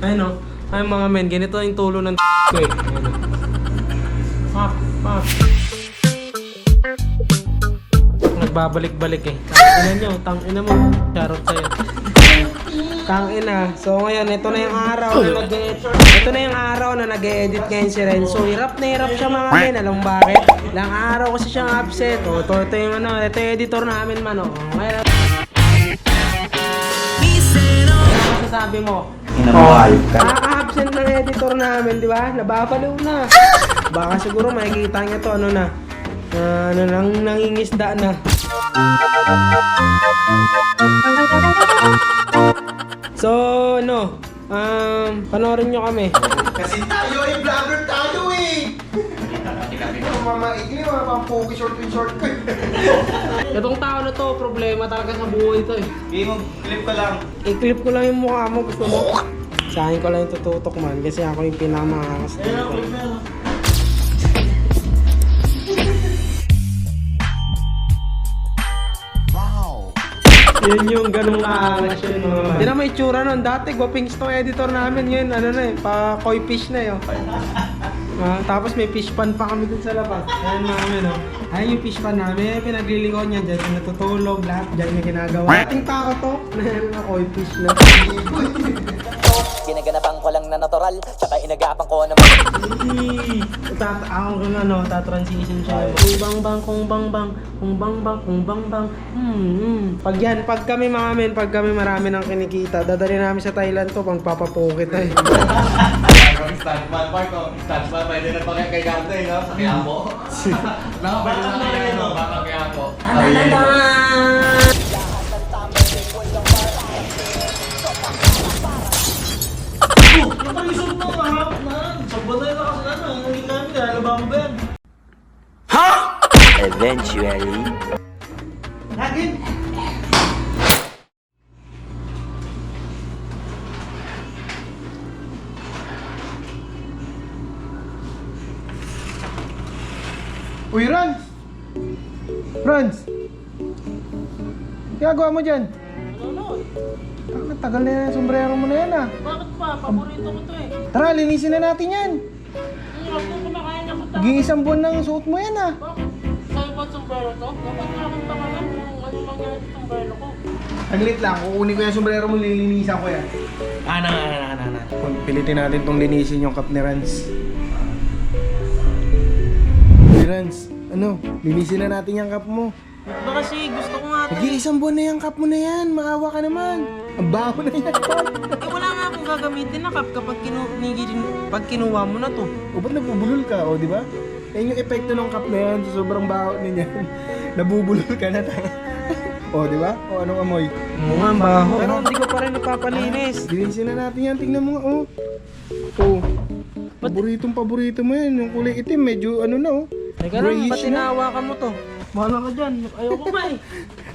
Ayun o. Ay mga men, ganito yung tulo ng ko eh. Pak, pak. Nagbabalik-balik eh. Tangina nyo, tangina mo. Charot sa'yo. Tangina. So ngayon, ito na yung araw na ito na yung araw na nag-edit ngayon si Renzo. Hirap na hirap siya mga men. Alam mo bakit? Ilang araw kasi siyang upset. O, ito yung ano, ito yung editor namin man o. Ngayon, ano masasabi mo? Nakaka-absent ng editor namin, di ba? Nababaliw na. Baka siguro makikita niya to, ano na. Nangingisda na. So, ano, panoorin nyo kami. Kasi tayo ay vlogger tayo eh! Mamaigli, mga pang-focus short ko. Itong tao na to, problema talaga sa buhay to eh. Game mo, clip ko lang. I-clip ko lang yung mukha mo, gusto mo? Sa akin ko lang yung tututok man, kasi ako yung pinamakakas dito. Yun yung ganung kaangas yun mga man. Hindi na may tsura nun. Dati, gwapings tong editor namin yun. Ano na eh, pa-koi fish na yun. Tapos may fish pan pa kami dun sa labas. Ayan namin oh. Ayan yung fish pan namin. Pinagliligaw niya dyan. Natutulog lahat. Dyan may ginagawa. Ating tao to. Na koi fish na. Ginaganapan ko lang na natural, tsaka inagapan ko naman. Ako kung ano, tatransition siya. Kung bang bang. Pag kami mga men, pag kami marami ng kinikita, dadali namin sa Thailand to, pang papapukit eh. Stuntman, Marco. Stuntman, pwede na pa kay Ganda eh, no? Sa Quiapo. Nakapwede na kayo, no? Baka Quiapo. Naparisog mo, mahap na. Sabotay na kasi ano, hindi namin kaya ba yan? Eventually. Lagin! Uy, Rans! Rans! Ginagawa mo dyan? Ano? Ang tagal na yan yung sombrero mo na yan ah. Bakit pa? Paborito ko to eh. Tara, linisin na natin yan. Hindi ako kumakain na kita. Nag-iisang buwan ng suot mo yan ah. Bakit? Sa'yo ba sombrero to? Dapat nga akong pangalan kung ano mangyari sa sombrero ko. Saglit lang, kukunin ko yung sombrero mo, lilinisan ko yan. Na. Pilitin natin tong linisin yung cup ni Rans. Hey Rans, ano? Linisin na natin yung cup mo. Ba kasi gusto ko nga to. Nag-iisang buwan na yung cup mo na yan, maawa ka naman. Ang baho na yan. Eh wala nga akong gagamitin na cup kapag pag kinuha mo na to. O ba't nabubulol ka, o di ba? Yan yung epekto ng cup na yan, sa sobrang baho niyan. Nabubulol ka na tayo. O di ba? O anong amoy? Mga baho. Pero hindi ko pa rin napapalinis. Linisin na natin yan, tingnan mo nga, oh. Oh. Paborito mo yan, yung kulay itim, medyo ano na, oh. Teka lang, ba't Grayish na. tinawa ka mo to? Bahala ka dyan. Ayoko ba eh.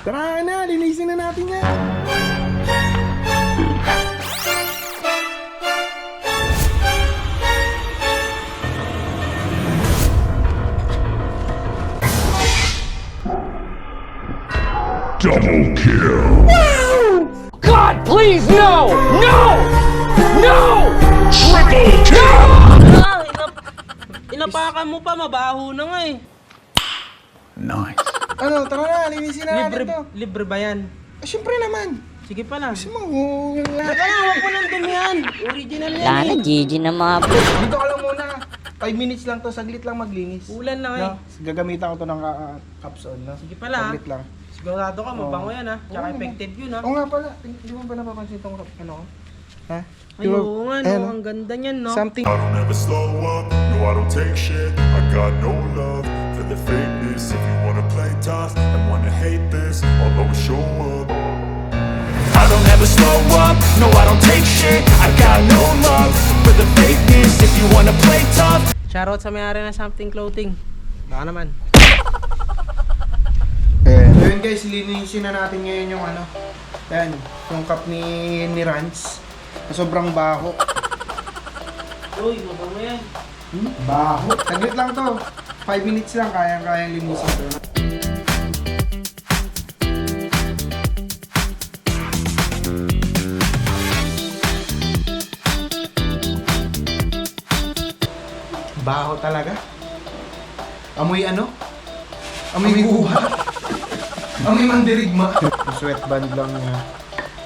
Tara na, linisin na natin yan. Double kill. God, please, no! No! No! Triple kill. Inapakan mo pa, mabaho na nga eh. Nice. Ano, tara na, linisin na natin to. Libre ba yan? Siyempre naman. Sige pa lang. Gusto mo, oh, Teka lang, huwag mo nang dumihan. Original yan Lalo, eh. GG na mga bro. dito ka lang muna. 5 minutes lang to, saglit lang maglinis. Ulan na nga eh. No? Gagamitan ko to ng caps on, no? Sige pala. Saglit lang. Sigurado ka, mabango yan ha. Tsaka Oo, effective yun ha. Oo nga pala, hindi mo ba napapansin tong ano ko? Ha? Ay, oo nga no, Ayan, ang ganda niyan no. Something. I don't ever slow up. No, I don't take shit. I got no love for the fakeness. If you wanna play tough and wanna hate this, I'll always show up. I don't ever slow up. No, I don't take shit. I got no love for the fakeness. If you wanna play tough. Shoutout sa may-ari ng Something Clothing. Baka naman. So yun guys, linisin na natin ngayon yung ano. Yan, yung cup ni Rans. Na sobrang baho. Uy, mabango yan. Baho. Saglit lang to. 5 minutes lang, kayang linisin to. Baho talaga. Amoy ano? Amoy guha. Amoy mandirigma. Yung sweatband lang niya.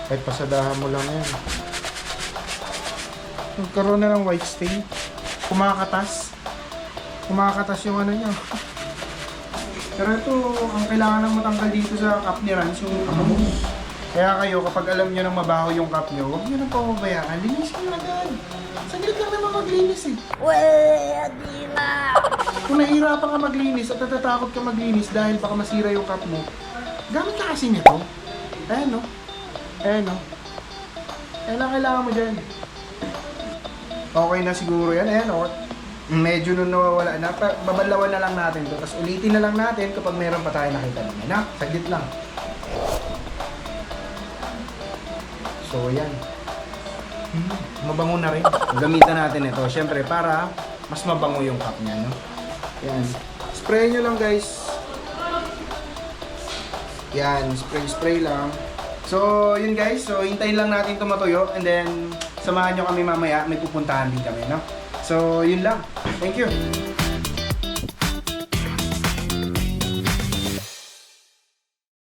Kahit pasadahan mo lang yan. Nagkaroon na ng white stain. Kumakatas. Kumakatas yung ano niya. Pero ito, ang kailangan ng matanggal dito sa cup ni Rans, yung amo. Kaya kayo, kapag alam nyo nang mabaho yung cup nyo, huwag nyo nang pamabayaan. Linisin nyo agad. Saglit lang naman maglinis eh. Kung nahihirapan ka maglinis at natatakot ka maglinis dahil baka masira yung cup mo, gamit ka kasi nito. Ayan no. Ayan no. Ayan ang kailangan mo dyan. Okay na siguro yan. Ayan o. Medyo nung nawawala na. Babalawan na lang natin to. Tapos ulitin na lang natin kapag meron pa tayo nakita naman. Na, saglit lang. So yan. Mabango na rin. Gamitan natin ito. Siyempre para mas mabango yung cup niya. No? Yan. Spray nyo lang guys. Yan. Spray lang. So yun guys. So hintayin lang natin ito matuyo. And then samahan nyo kami mamaya. May pupuntahan din kami. No? So yun lang. Thank you.